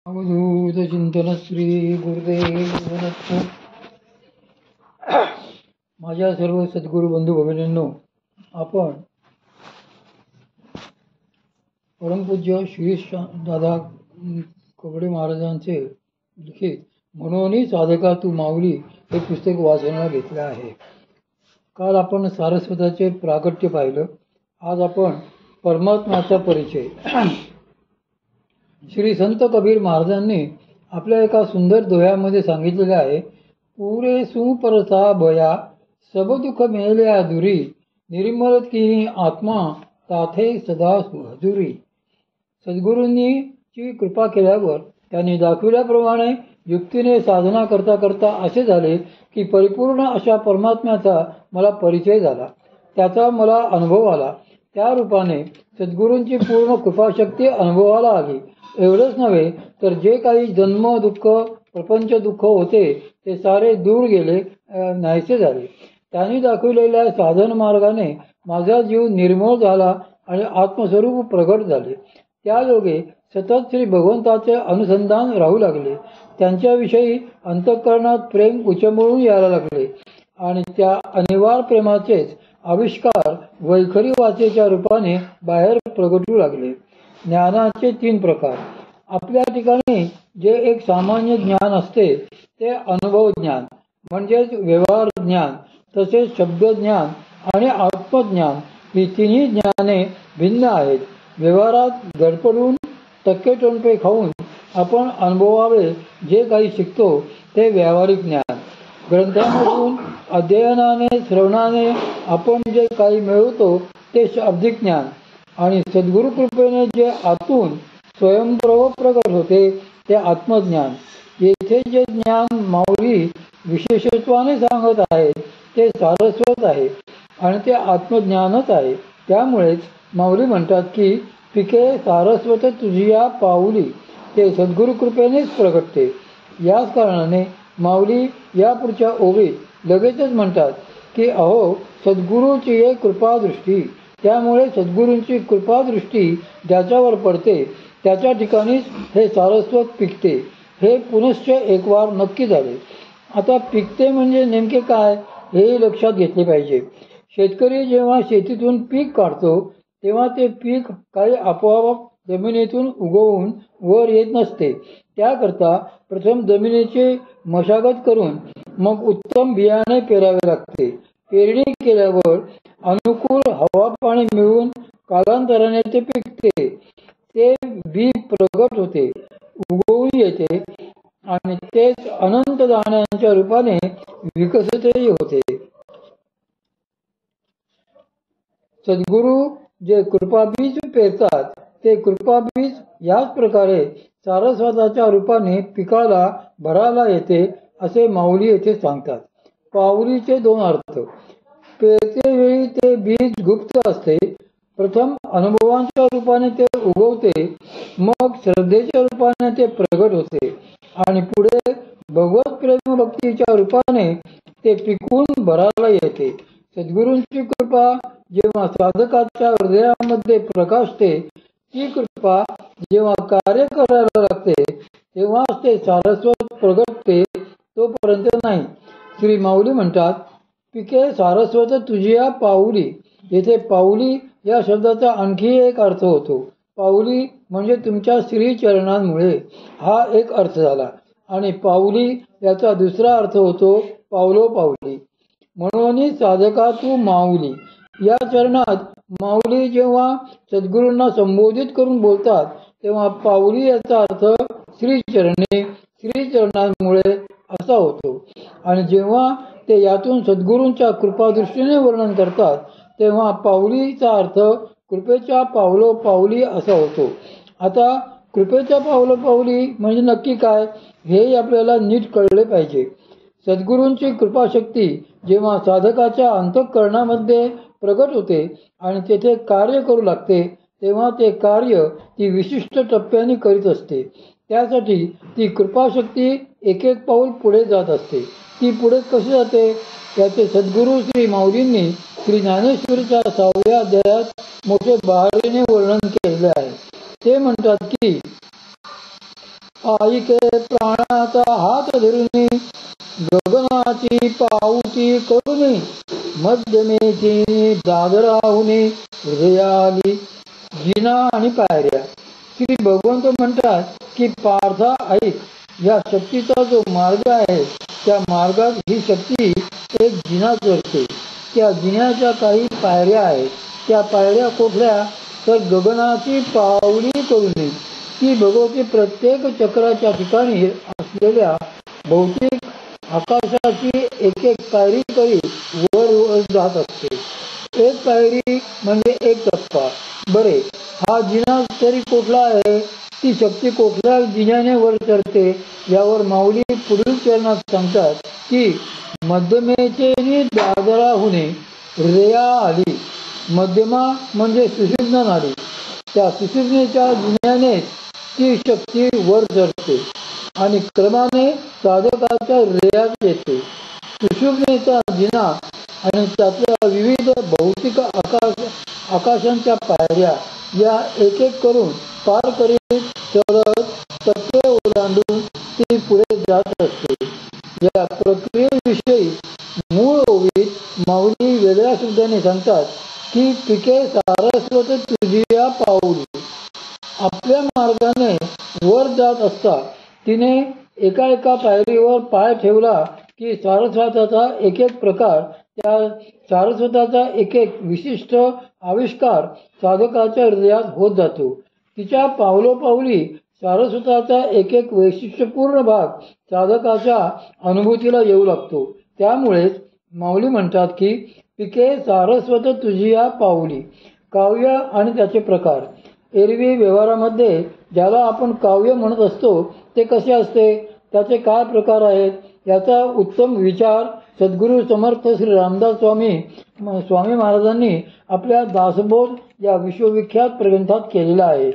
अवधूत चिंतन श्री गुरुदेव दत्त. माझ्या सर्व सद्गुरू बंधू भगिनींनो, आपण परमपूज्य श्री दादा कबडे महाराजांचे लिखित म्हणून साधका तू माऊली हे पुस्तक वाचनाला घेतले आहे. काल आपण सारस्वताचे प्रागट्य पाहिलं. आज आपण परमात्म्याचा परिचय. श्री संत कबीर महाराजांनी आपल्या एका सुंदर दोह्यामध्ये सांगितलेले आहे. पुरे सुपरसा भया सब दुःख मेल्या दुरी निर्मल की आत्मा ताथे सदा हजुरी. सद्गुरूंनी ची कृपा केल्यावर त्यांनी दाखविल्याप्रमाणे युक्तीने साधना करता करता असे झाले की परिपूर्ण अशा परमात्म्याचा मला परिचय झाला, त्याचा मला अनुभव आला. त्या रूपाने सद्गुरूंची पूर्ण कृपाशक्ती अनुभवाला आली. एवढंच नव्हे तर जे काही जन्म दुःख प्रपंच दुःख होते ते सारे दूर गेले, नाहीसे झाले. त्यांनी दाखविलेल्या साधन मार्गाने माझा जीव निर्मळ झाला आणि आत्मस्वरूप प्रगट झाले. त्या योगे सतत श्री भगवंताचे अनुसंधान राहू लागले. त्यांच्याविषयी अंतःकरणात प्रेम उचंबळून यायला लागले आणि त्या अनिवार्य प्रेमाचेच आविष्कार वैखरी वाचेच्या रूपाने बाहेर प्रगटू लागले. ज्ञानाचे 3 प्रकार. आपल्या ठिकाणी जे एक सामान्य ज्ञान असते ते अनुभव ज्ञान म्हणजेच व्यवहार ज्ञान, तसेच शब्द ज्ञान आणि आत्मज्ञान ही तिन्ही ज्ञाने भिन्न आहेत. व्यवहारात गडपडून टक्के खाऊन आपण अनुभवावे जे काही शिकतो ते व्यावहारिक ज्ञान. ग्रंथांमधून अध्ययनाने श्रवणाने आपण जे काही मिळवतो ते शाब्दिक ज्ञान आणि सद्गुरु कृपेने जे आतून स्वयंप्रभ प्रगट होते ते आत्मज्ञान. येथे जे ज्ञान माऊली विशेषत्वाने सांगत आहेत ते सारस्वत आहे आणि ते आत्मज्ञानच आहे. त्यामुळेच माऊली म्हणतात की पिके सारस्वत तुझिया पाऊली, ते सद्गुरु कृपेनेच प्रगटते. याच कारणाने माऊली या पुढच्या ओळीत लगेचच म्हणतात की अहो सद्गुरूची एक कृपादृष्टी. त्यामुळे सद्गुरूंची कृपादृष्टी ज्याच्यावर पडते त्याच्या ठिकाणीच हे सारस्वत पिकते. हे पुनश्च एक वार नक्की झाले. आता पिकते म्हणजे नेमके काय हे लक्षात घेतले पाहिजे. शेतकरी जेव्हा शेतीतून पीक काढतो तेव्हा ते पीक काही आपोआप जमिनीतून उगवून वर येत नसते. त्याकरता प्रथम जमिनीची मशागत करून मग उत्तम बियाणे पेरावे लागते. पेरणी केल्यावर अनुकूल हवा पाणी मिळून कालांतराने ते पिकते. ते बी प्रगट होते, उगवून येते आणि तेच अनंत दाण्यांच्या रूपाने विकसितही होते. सद्गुरू जे कृपाबीज पेरतात ते कृपाबीज याच प्रकारे सारस्वताच्या रूपाने पिकाला भराला येते असे माऊली येथे सांगतात. पाऊलीचे 2 अर्थ. पेरतेवेळी ते बीज गुप्त असते. प्रथम अनुभवांच्या रूपाने ते उगवते, मग श्रद्धेच्या रूपाने ते प्रगट होते आणि पुढे भगवत प्रेम भक्तीच्या रूपाने ते पिकून भराला येते. सद्गुरूंची कृपा जेव्हा साधकाच्या हृदयामध्ये प्रकाशते, ती कृपा जेव्हा कार्य करायला लागते तेव्हाच ते सारस्वत प्रगटते, तोपर्यंत नाही. श्री माऊली म्हणतात पिके सारस्वत तुझिया पाऊली. येथे पाऊली या शब्दाचा आणखी एक अर्थ होतो. पाऊली म्हणजे तुमच्या श्रीचरणांमुळे हा एक अर्थ झाला आणि पाऊली याचा दुसरा अर्थ होतो पावलो पाऊली. म्हणून साधका तू माऊली. या चरणात माऊली जेव्हा सद्गुरूंना संबोधित करून बोलतात तेव्हा पाऊली याचा अर्थ श्रीचरणे, श्रीचरणांमुळे असा होतो. आणि जेव्हा ते यातून सद्गुरूंच्या कृपादृष्टीने वर्णन करतात तेव्हा पाऊलीचा अर्थ कृपेच्या पावलो पाऊली असा होतो. आता कृपेच्या पावलो पाऊली म्हणजे नक्की काय हे आपल्याला नीट कळले पाहिजे. सद्गुरूंची कृपाशक्ती जेव्हा साधकाच्या अंतःकरणामध्ये प्रगट होते आणि तेथे कार्य करू लागते तेव्हा ते कार्य ती विशिष्ट टप्प्याने करीत असते. त्यासाठी ती कृपाशक्ती एक एक पाऊल पुढे जात असते. ती पुढे कशी जाते त्याचे सद्गुरू श्री माऊलींनी श्री ज्ञानेश्वरीच्या 6व्या अध्यायात मोठे बहारीने वर्णन केले आहे. ते म्हणतात की ऐके प्राणाचा हात धरुनी गगनाची पाऊती करुनी मध्यमेची दादराहुनी हृदयाली जिना आणि पायऱ्या. श्री भगवंत म्हणतात की पार्था ऐक, या शक्तीचा जो मार्ग आहे त्या मार्गात ही शक्ती एक जिना चढते. त्या जिन्याच्या काही पायऱ्या आहेत. त्या पायऱ्या कुठल्या तर गगनाची पावली करून ती भगवती प्रत्येक चक्राच्या ठिकाणी असलेल्या भौतिक आकाशाची एक एक पायरी करीत वर वर जात असते. एक पायरी म्हणजे एक टप्पा. बरे, हा जिना तरी कुठला आहे, ती शक्ती कुठल्या जिन्याने वर चढते यावर माऊली पुढील चरणात सांगतात की मध्यमेचे दादराहुने हृदया आली. मध्यमा म्हणजे सुषुम्ना नाडी. त्या सुषुम्नेच्या जिन्याने ती शक्ती वर चढते आणि क्रमाने साधकाच्या हृदयात येते. सुषुम्नेचा जिना आणि त्यातल्या विविध भौतिक आकाशांच्या पायऱ्या या एक एक करून पार करीत चढत टप्पे ओलांडून ती पुढे जात असते. या प्रक्रियेविषयी मूळ ओवीत माऊली वेगळ्या शब्दाने सांगतात की पिके सारस्वत तुझिया पाऊली. आपल्या मार्गाने वर जात असता तिने एका एका पायरीवर पाय ठेवला की सारस्वताचा एक एक प्रकार, त्या सारस्वताचा एक एक विशिष्ट आविष्कार साधकाच्या हृदयात होत जातो. तिच्या पावलोपावली सारस्वताचा एक एक वैशिष्ट्यपूर्ण भाग साधकाच्या अनुभूतीला येऊ लागतो. त्यामुळेच माऊली म्हणतात की पिके सारस्वत तुझिया पाऊली. काव्य आणि त्याचे प्रकार. एरवी व्यवहारामध्ये ज्याला आपण काव्य म्हणत असतो ते कसे असते, त्याचे काय प्रकार आहेत याचा उत्तम विचार सद्गुरू समर्थ श्री रामदास स्वामी महाराजांनी आपल्या दासबोध या विश्वविख्यात ग्रंथात केलेला आहे.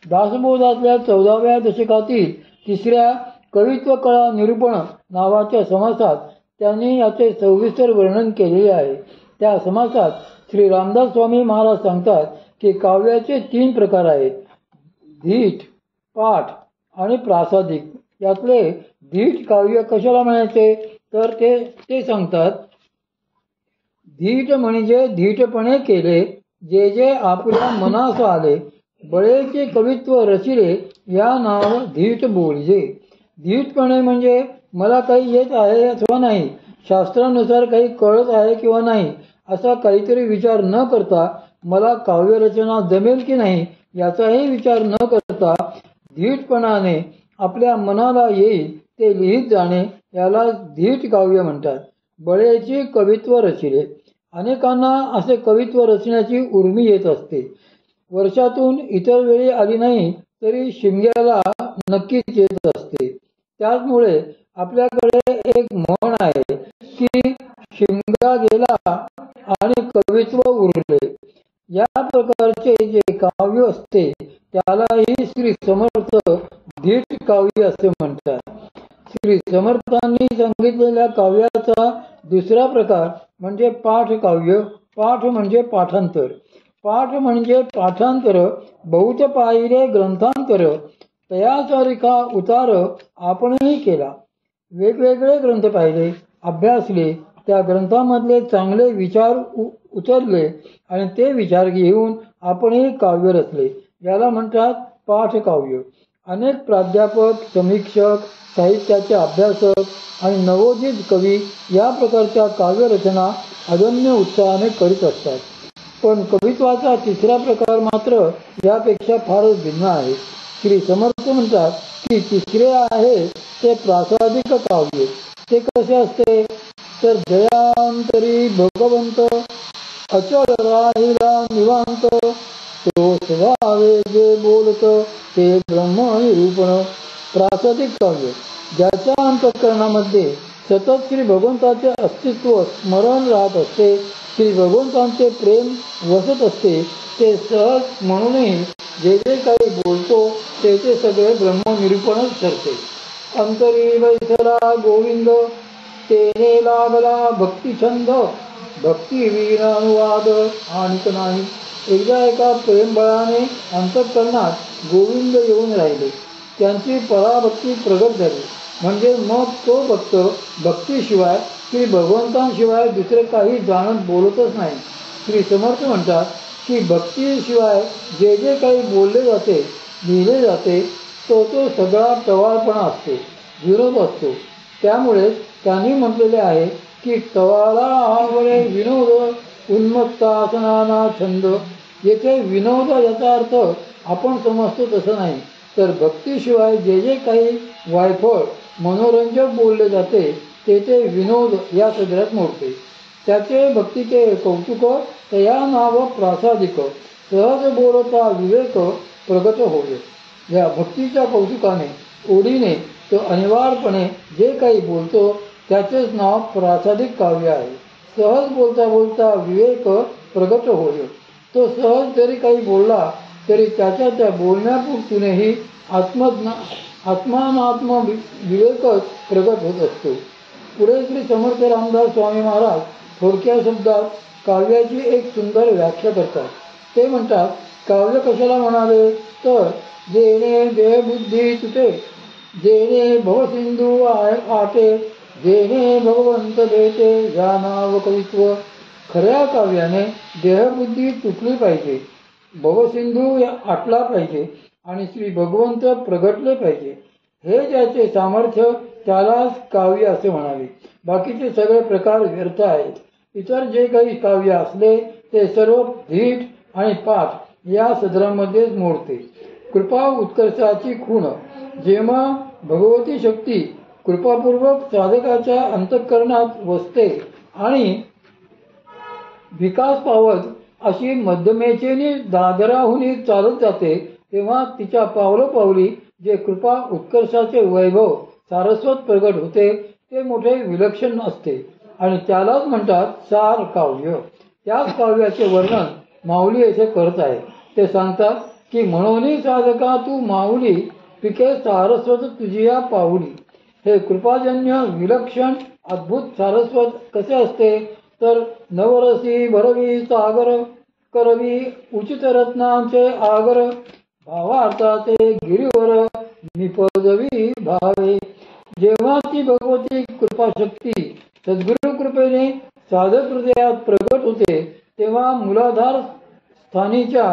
दासबोधातल्या 14व्या दशकातील 3ऱ्या कवित्व कळा निरूपण नावाच्या समासात त्यांनी याचे सविस्तर वर्णन केलेले आहे. त्या समासात श्री रामदास स्वामी महाराज सांगतात की काव्याचे 3 प्रकार आहेत, धीट, पाठ आणि प्रासादिक. यातले धीट काव्य कशाला म्हणायचे तर ते सांगतात, धीट म्हणजे धीटपणे केले जे जे आपल्या मनास आले, बळेचे कवित्व रचिले या नाव धीट बोलजे. धीटपणे म्हणजे मला काही येत आहे अथवा नाही, शास्त्रानुसार काही कळत आहे किंवा नाही असा काहीतरी विचार न करता मला काव्यरचना जमेल की नाही याचाही विचार न करता धीटपणाने आपल्या मनाला येईल ते लिहित जाणे याला धीट काव्य म्हणतात. बळेची कवित्व रचिले. अनेकांना असे कवित्व रचण्याची उर्मी येत असते. वर्षातून इतर वेळी आली नाही तरी शिमग्याला नक्कीच येत असते. त्याचमुळे आपल्याकडे एक म्हण आहे की शिमगा गेला आणि कवित्व उरले. या प्रकारचे जे काव्य असते त्यालाही श्री समर्थ धीट काव्य असे म्हणतात. श्री समर्थांनी सांगितलेल्या काव्याचा दुसरा प्रकार म्हणजे पाठ काव्य. पाठ म्हणजे पाठांतर. पाठ म्हणजे पाठांतर, बहुत पाहिले ग्रंथांतर, तयाचा उतार आपणही केला. वेगवेगळे ग्रंथ पाहिले, अभ्यासले, त्या ग्रंथामधले चांगले विचार उतरले आणि ते विचार घेऊन आपणही काव्य रचले. याला म्हणतात पाठ काव्य. अनेक प्राध्यापक, समीक्षक, साहित्याचे अभ्यासक आणि नवोदित कवी या प्रकारच्या काव्यरचना अदम्य उत्साहाने करीत असतात. पण कवित्वाचा तिसरा प्रकार मात्र यापेक्षा फारच भिन्न आहे. श्री समर्थ म्हणतात की तिसरे आहे ते प्रासादिक काव्य. ते कसे असते तर जयांतरी भगवंत अचल राहिला निवांत, तो स्वभावे जे बोलत ते ब्रह्मनिरूपण. प्रासादिक काव्य ज्याच्या अंतःकरणामध्ये सतत श्री भगवंताचे अस्तित्व स्मरण राहत असते, श्री भगवंतांचे प्रेम वसत असते, ते सहज म्हणूनही जे जे काही बोलतो ते सगळे ब्रह्मनिरूपणच ठरते. अंतरी वैसला गोविंद तेने लागला भक्ती छंद, भक्ती विना अनुवाद आणिक नाही. एकदा एका प्रेमबळाने अंतःकरणात गोविंद येऊन राहिले. त्यांची पराभक्ती प्रगट झाली. म्हणजे मग तो भक्त भक्तीशिवाय श्री भगवंतांशिवाय दुसरे काही जाणत बोलतच नाही. श्री समर्थ म्हणतात की भक्तीशिवाय जे जे काही बोलले जाते, लिहिले जाते, तो सगळा टवाळपणा असतो, विरोध असतो. त्यामुळे त्यांनी म्हटलेले आहे की टवाळा आवळे विनोद उन्मत्तासनाना छंद. येथे विनोद याचा अर्थ आपण समजतो तसं नाही, तर भक्तीशिवाय जे जे काही वायफळ मनोरंजक बोलले जाते ते विनोद या सदरात मोडते. त्याचे भक्तीचे कौतुक तया नाव प्रासादिक सहज बोलता विवेक प्रगट होय. या भक्तीच्या कौतुकाने ओढीने तो अनिवार्यपणे जे काही बोलतो त्याचेच नाव प्रासादिक काव्य आहे. सहज बोलता बोलता विवेक प्रगट होय. तो सहज जरी काही बोलला तरी त्याच्या त्या बोलण्यापुरतीनेही आत्मानात्म विवेकच प्रगट होत असतो. पुढे श्री समर्थ रामदास स्वामी महाराज थोडक्या शब्दात काव्याची एक सुंदर व्याख्या करतात. ते म्हणतात, काव्य कशाला म्हणावे तर जेणे देहबुद्धी तुटे, जेणे भवसिंधू आटे, जेणे भगवंत भेटे या नाव कवित्व. खऱ्या काव्याने देहबुद्धी तुटली पाहिजे, भवसिंधू आटला पाहिजे आणि श्री भगवंत प्रगटले पाहिजे. हे ज्याचे सामर्थ्य त्यालाच काव्य असे म्हणावे. बाकीचे सगळे प्रकार व्यर्थ आहेत. इतर जे काही काव्य असले ते सर्व धीट आणि पाठ या सदरामध्येच मोडते. कृपा उत्कर्षाची खूण. जेव्हा भगवती शक्ती कृपापूर्वक साधकाच्या अंतःकरणात वसते आणि विकास पावत अशी मध्यमेचेनी दादराहुनी चालत जाते, तेव्हा तिच्या पावलोपावली जे कृपा उत्कर्षाचे वैभव सारस्वत प्रगट होते ते मोठे विलक्षण असते आणि त्यालाच म्हणतात सार काव्य. त्याच काव्याचे वर्णन माऊली येथे करत आहे. ते सांगतात की म्हणून साधका तू माऊली पिके सारस्वत तुझिया पाऊली. हे कृपाजन्य विलक्षण अद्भुत सारस्वत कसे असते तर नवरसी भरवी सागर करवी उचित रत्नांचे आगर भावार्थाचे गिरीवर निपजवी भावे. जेव्हा ती भगवती कृपाशक्ती सद्गुरु कृपेने साधक हृदयात प्रगट होते तेव्हा मूलाधार स्थानीच्या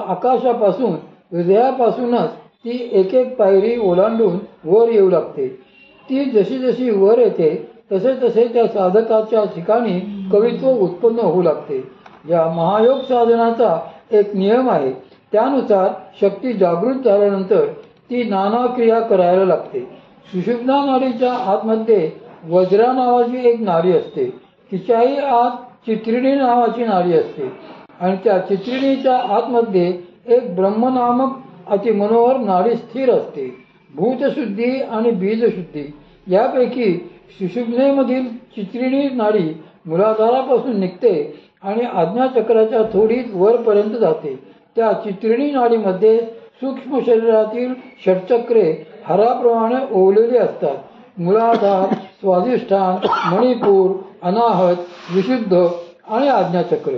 आकाशापासून हृदयापासूनच ती एक एक पायरी ओलांडून वर येऊ लागते. ती जशी जशी वर येते तसे तसे त्या साधकाच्या ठिकाणी कवित्व उत्पन्न होऊ लागते. या महायोग साधनाचा एक नियम आहे. त्यानुसार शक्ती जागृत झाल्यानंतर ती नाना क्रिया करायला लागते. सुषुम्ना नाडीच्या आतमध्ये वज्रा नावाची एक नाडी असते. तिच्याही आत चित्रिणी नावाची नाडी असते आणि त्या चित्रिणीच्या आतमध्ये एक ब्रह्मनामक अतिमनोहर नाडी स्थिर असते. भूतशुद्धी आणि बीजशुद्धी यापैकी सुषुम्नेमधील चित्रिणी नाडी मूलाधारापासून निघते आणि आज्ञाचक्राच्या थोडीच वरपर्यंत जाते. त्या चित्रिणी नाडीमध्ये सूक्ष्म शरीरातील षटचक्रे हाराप्रमाणे ओवलेली असतात. मूलाधार, स्वाधिष्ठान, मणिपूर, अनाहत, विशुद्ध आणि आज्ञाचक्र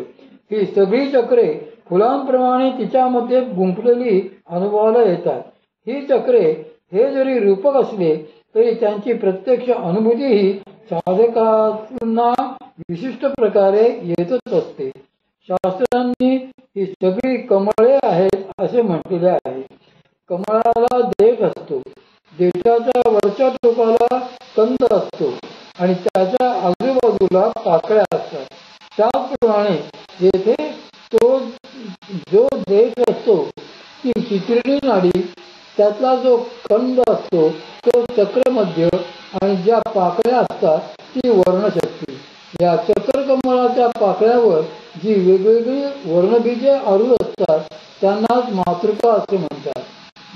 ही सगळी चक्रे फुलांप्रमाणे तिच्यामध्ये गुंफलेली अनुभवाला येतात. ही चक्रे हे जरी रूपक असले तरी त्यांची प्रत्यक्ष अनुभूती ही साधकांना विशिष्ट प्रकारे येतच असते. शास्त्रांनी ही सगळी कमळे आहेत असे म्हटलेले आहे. कमळाला देठ असतो, देठाच्या वरच्या टोकाला कंद असतो आणि त्याच्या आजूबाजूला पाकळ्या असतात. त्याचप्रमाणे येथे तो जो देठ असतो ती चित्रिणी नाडी, त्यातला जो कंद असतो तो चक्रमध्य आणि ज्या पाकळ्या असतात ती वर्णशक्ती. या चक्रकमळाच्या पाकळ्यावर जी वेगवेगळी वर्णबीजे आरूढ असतात त्यांनाच मातृका असे म्हणतात.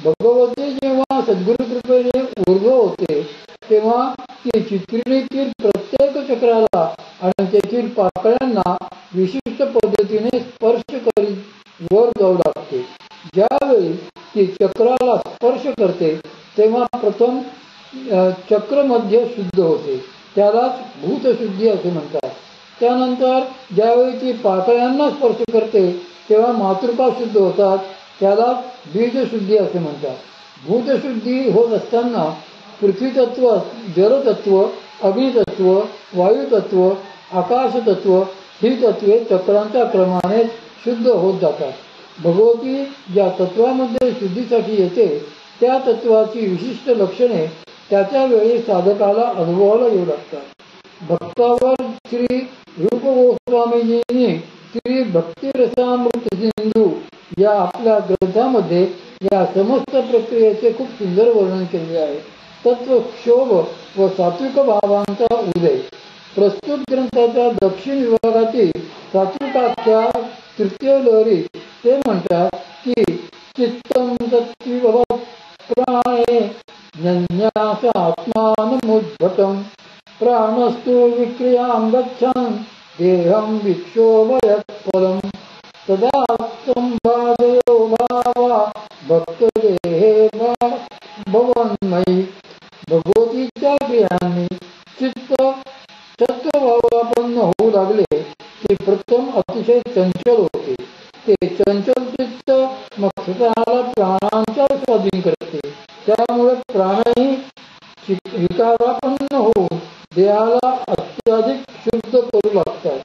भगवती जेव्हा सद्गुरु कृपेने ऊर्ध्व होते तेव्हा ती चित्रिणीतील प्रत्येक चक्राला आणि तेथील पाकळ्यांना विशिष्ट पद्धतीने स्पर्श करीत वर जाऊ लागते. ज्यावेळी ती चक्राला स्पर्श करते तेव्हा प्रथम चक्रमध्य शुद्ध होते, त्यालाच भूतशुद्धी असे म्हणतात. त्यानंतर ज्यावेळी ती पाकळ्यांना स्पर्श करते तेव्हा मातृका शुद्ध होतात, त्यालाच बीजशुद्धी असे म्हणतात. भूतशुद्धी होत असताना पृथ्वीतत्व, जलतत्व, अग्नितत्व, वायुतत्व, आकाशतत्व ही तत्वे चक्रांच्या क्रमाने शुद्ध होत जातात. भगवती ज्या तत्वामध्ये शुद्धीसाठी येते त्या तत्वाची विशिष्ट लक्षणे त्याच्या वेळी साधकाला अनुभवाला येऊ लागतात. भक्तावर श्री रूप गोस्वामीजींनी श्री भक्तिरसामृत सिंधू या आपल्या ग्रंथामध्ये या समस्त प्रक्रियेचे खूप सुंदर वर्णन केले आहे. तत्वक्षोभ व सात्विक भावांचा उदय. प्रस्तुत ग्रंथाच्या दक्षिण विभागातील सात्विकाख्या तृतीय लहरी ते म्हणतात की चित्तम तत्विभव प्राणे ज्ञास आत्मानमुद्भटम प्राणस्तु विक्रियां गच्छन् देहं विक्षोभयत् फलम् तदा संभाजयो भावा भक्तदेहे भवन्मयी. भगवतीच्या क्रियांनी चित्त तत्वभावापन्न होऊ लागले की प्रथम अतिशय चंचल होते. ते चंचल चित्त मग स्वतःला प्राणांच्या स्वाधीन करते. त्यामुळे प्राणही विकारापन्न होऊन देहाला अत्याधिक शुद्ध करू लागतात.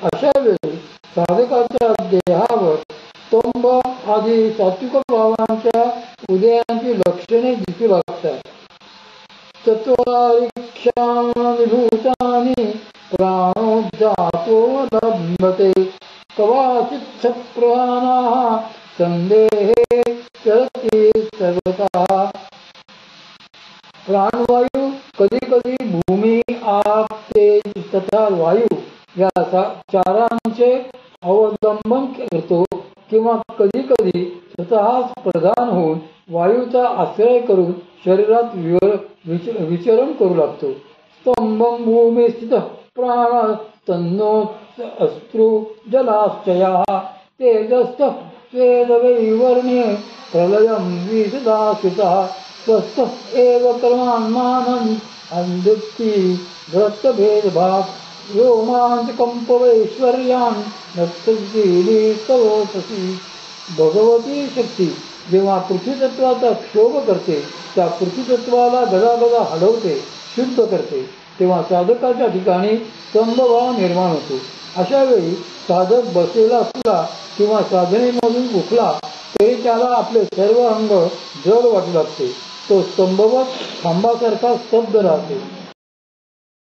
अशा वेळी साधकाच्या देहावर स्तंभ आदी सात्विक भावांच्या उदयांची लक्षणे दिसू लागतात. चत्वारिक्षाणि भूतानि प्राणोद्धातो लभते कवाचित् सप्रधानाः संदेहे चरति सर्वतः. प्राणवायू कधी कधी भूमी, आग, तेज तथा वायू या चारांचे अवलंबन करतो किंवा कधी कधी स्वतःच प्रधान होऊन वायूचा आश्रय करून शरीरात विचरण करू लागतो. स्तंभं भूमी स्थित प्राण तन्नो अश्रु जलाश्चया तेजस्थ स्वेदवैवर्ण्ये प्रलयं विसदासुतः स्वस्थ एव कर्मान्मानं अंधुक्ति भक्तभेदभाव रोमांचकंपवैश्वर्यान् नर्तकीली करोतसी. भगवती शक्ती जेव्हा पृथ्वीतत्वाचा क्षोभ करते, त्या पृथ्वीतत्वाला गदागदा हलवते, शुद्ध करते, तेव्हा साधकाच्या ठिकाणी स्तंभभाव निर्माण होतो. अशा वेळी साधक बसलेला असला किंवा साधनेमधून उठला तरी त्याला आपले सर्व अंग जड वाटू लागते. तो स्तंभवत खांबासारखा स्तब्ध राहते.